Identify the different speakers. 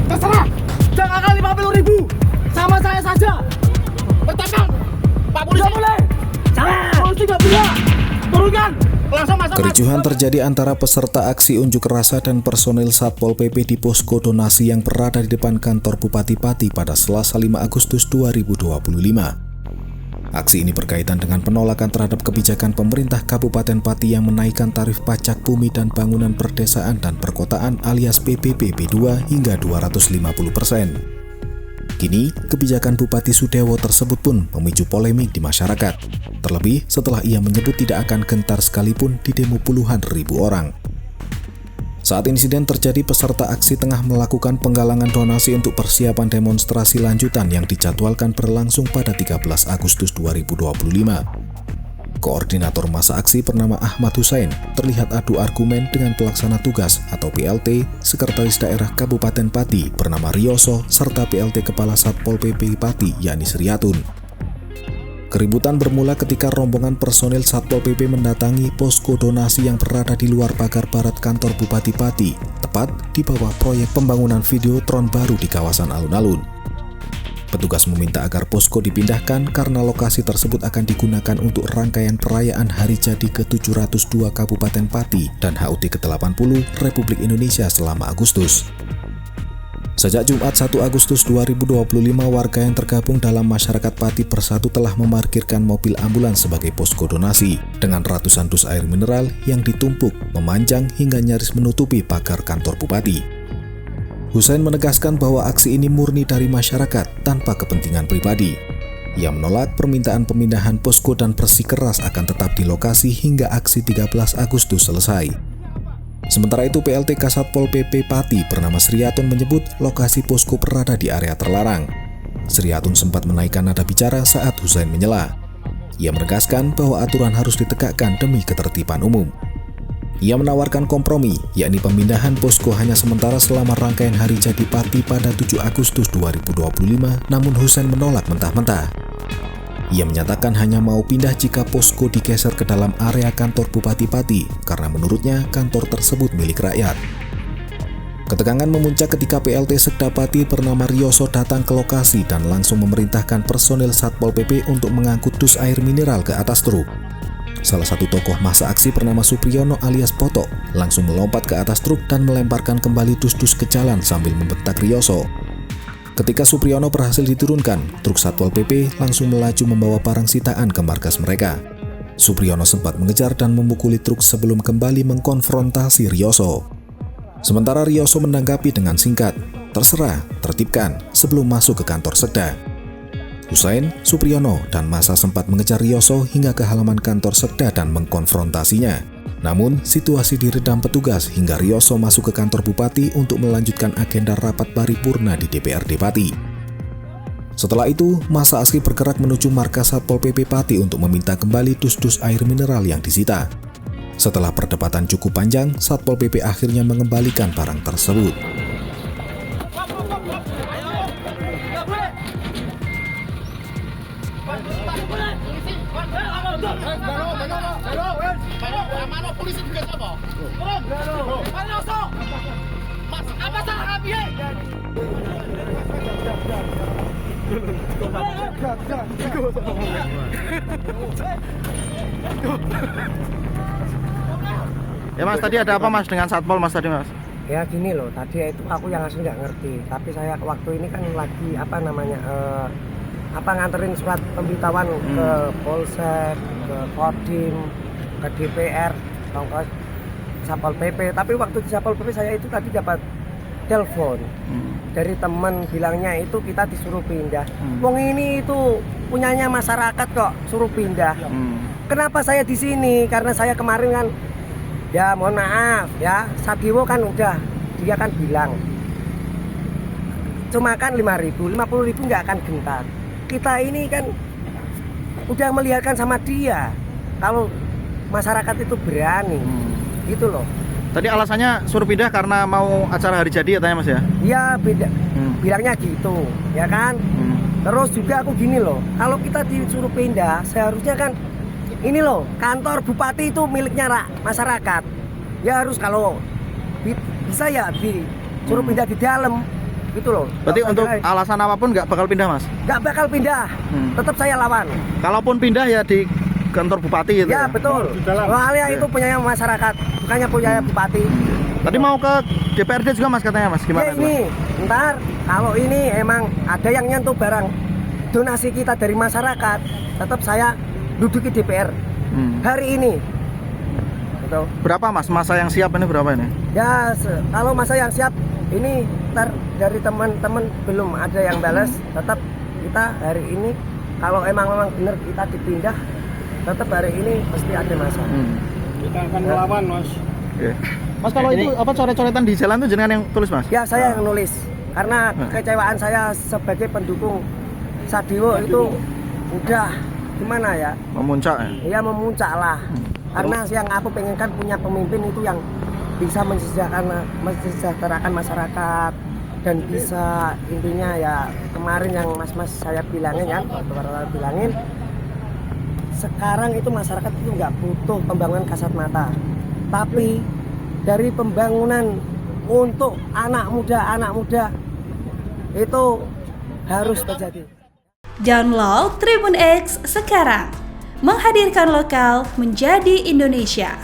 Speaker 1: Terserah. Jangan 50.000. Sama saya saja. Bertanggung. Pak Polisi. Tidak boleh. Jangan. Polisi nggak bisa. Turunkan.
Speaker 2: Kericuhan terjadi antara peserta aksi unjuk rasa dan personil Satpol PP di posko donasi yang berada di depan kantor Bupati Pati pada Selasa 5 Agustus 2025. Aksi ini berkaitan dengan penolakan terhadap kebijakan pemerintah Kabupaten Pati yang menaikkan tarif pajak bumi dan bangunan perdesaan dan perkotaan alias PBB B2 hingga 250%. Kini, kebijakan Bupati Sudewo tersebut pun memicu polemik di masyarakat. Terlebih setelah ia menyebut tidak akan gentar sekalipun di demo puluhan ribu orang. Saat insiden terjadi, peserta aksi tengah melakukan penggalangan donasi untuk persiapan demonstrasi lanjutan yang dijadwalkan berlangsung pada 13 Agustus 2025. Koordinator masa aksi bernama Ahmad Hussein terlihat adu argumen dengan pelaksana tugas atau PLT Sekretaris Daerah Kabupaten Pati bernama Rioso serta PLT Kepala Satpol PP Pati yakni Sriatun. Keributan bermula ketika rombongan personil Satpol PP mendatangi posko donasi yang berada di luar pagar barat kantor Bupati Pati, tepat di bawah proyek pembangunan Videotron baru di kawasan alun-alun. Petugas meminta agar posko dipindahkan karena lokasi tersebut akan digunakan untuk rangkaian perayaan Hari Jadi ke-702 Kabupaten Pati dan HUT ke-80 Republik Indonesia selama Agustus. Sejak Jumat 1 Agustus 2025, warga yang tergabung dalam masyarakat Pati Bersatu telah memarkirkan mobil ambulans sebagai posko donasi dengan ratusan dus air mineral yang ditumpuk, memanjang hingga nyaris menutupi pagar kantor Bupati. Hussein menegaskan bahwa aksi ini murni dari masyarakat tanpa kepentingan pribadi. Ia menolak permintaan pemindahan posko dan bersikeras akan tetap di lokasi hingga aksi 13 Agustus selesai. Sementara itu, PLT Kasatpol PP Pati bernama Sriatun menyebut lokasi posko berada di area terlarang. Sriatun sempat menaikkan nada bicara saat Hussein menyela. Ia menegaskan bahwa aturan harus ditegakkan demi ketertiban umum. Ia menawarkan kompromi, yakni pemindahan posko hanya sementara selama rangkaian Hari Jadi Pati pada 7 Agustus 2025, namun Hussein menolak mentah-mentah. Ia menyatakan hanya mau pindah jika posko digeser ke dalam area kantor Bupati Pati, karena menurutnya kantor tersebut milik rakyat. Ketegangan memuncak ketika PLT Sekda Pati bernama Rioso datang ke lokasi dan langsung memerintahkan personil Satpol PP untuk mengangkut dus air mineral ke atas truk. Salah satu tokoh masa aksi bernama Supriyono alias Poto langsung melompat ke atas truk dan melemparkan kembali dus-dus ke jalan sambil membentak Rioso. Ketika Supriyono berhasil diturunkan, truk Satpol PP langsung melaju membawa barang sitaan ke markas mereka. Supriyono sempat mengejar dan memukuli truk sebelum kembali mengkonfrontasi Rioso. Sementara Rioso menanggapi dengan singkat, "Terserah, tertibkan," sebelum masuk ke kantor Sekda. Hussein, Supriyono, dan massa sempat mengejar Rioso hingga ke halaman kantor Sekda dan mengkonfrontasinya. Namun, situasi diredam petugas hingga Rioso masuk ke kantor Bupati untuk melanjutkan agenda rapat paripurna di DPRD Pati. Setelah itu, massa aksi bergerak menuju markas Satpol PP Pati untuk meminta kembali dus-dus air mineral yang disita. Setelah perdebatan cukup panjang, Satpol PP akhirnya mengembalikan barang tersebut.
Speaker 1: Mana polisi juga sama? Turun. Mana Oso? Mas, apa salah kami?
Speaker 3: Ya Mas, tadi ada apa Mas dengan Satpol Mas tadi Mas?
Speaker 4: Ya gini loh, tadi itu aku yang asli nggak ngerti. Tapi saya waktu ini kan lagi nganterin surat pemberitahuan ke Polsek, ke Kodim, ke DPR, ke Satpol PP. Tapi waktu di Satpol PP saya itu tadi dapat telepon dari teman, bilangnya itu kita disuruh pindah. Wong ini itu punyanya masyarakat kok, suruh pindah. Kenapa saya di sini? Karena saya kemarin kan, ya mohon maaf ya, Sadiwo kan udah, dia kan bilang cuma kan 5.000, 50.000 nggak akan gentar. Kita ini kan udah melihatkan sama dia kalau masyarakat itu berani, gitu loh.
Speaker 3: Tadi alasannya suruh pindah karena mau acara hari jadi katanya Mas ya?
Speaker 4: Iya, bilangnya gitu, ya kan? Terus juga aku gini loh, kalau kita disuruh pindah, seharusnya kan ini loh, kantor bupati itu miliknya masyarakat. Ya harus kalau bisa ya disuruh pindah di dalam, gitu loh.
Speaker 3: Berarti untuk alasan apapun nggak bakal pindah, Mas?
Speaker 4: nggak bakal pindah, tetap saya lawan.
Speaker 3: Kalaupun pindah ya di kantor bupati gitu.
Speaker 4: Ya betul. Soalnya itu punya masyarakat, bukannya punya bupati.
Speaker 3: Tadi mau ke DPRD juga, Mas, katanya, Mas. Gimana?
Speaker 4: Ya ini, ntar kalau ini emang ada yang nyentuh barang donasi kita dari masyarakat, tetap saya duduki DPR hari ini. Betul.
Speaker 3: Berapa, Mas? Masa yang siap ini berapa ini?
Speaker 4: Ya kalau masa yang siap ini ntar dari teman-teman belum ada yang balas, tetap kita hari ini kalau memang benar kita dipindah, tetap hari ini pasti ada masa.
Speaker 1: Kita akan melawan, Mas.
Speaker 3: Yeah. Mas, kalau itu apa coret-coretan di jalan itu jenengan yang tulis, Mas?
Speaker 4: Ya saya yang nulis karena kekecewaan saya sebagai pendukung Sadewo itu udah gimana ya?
Speaker 3: Memuncak ya?
Speaker 4: Ya memuncak lah. Karena yang aku pengenkan punya pemimpin itu yang bisa mensejahterakan masyarakat dan bisa intinya ya kemarin yang mas-mas saya bilangin kan, bilangin sekarang itu masyarakat itu nggak butuh pembangunan kasat mata, tapi dari pembangunan untuk anak muda itu harus terjadi.
Speaker 5: Download Tribun X sekarang, menghadirkan lokal menjadi Indonesia.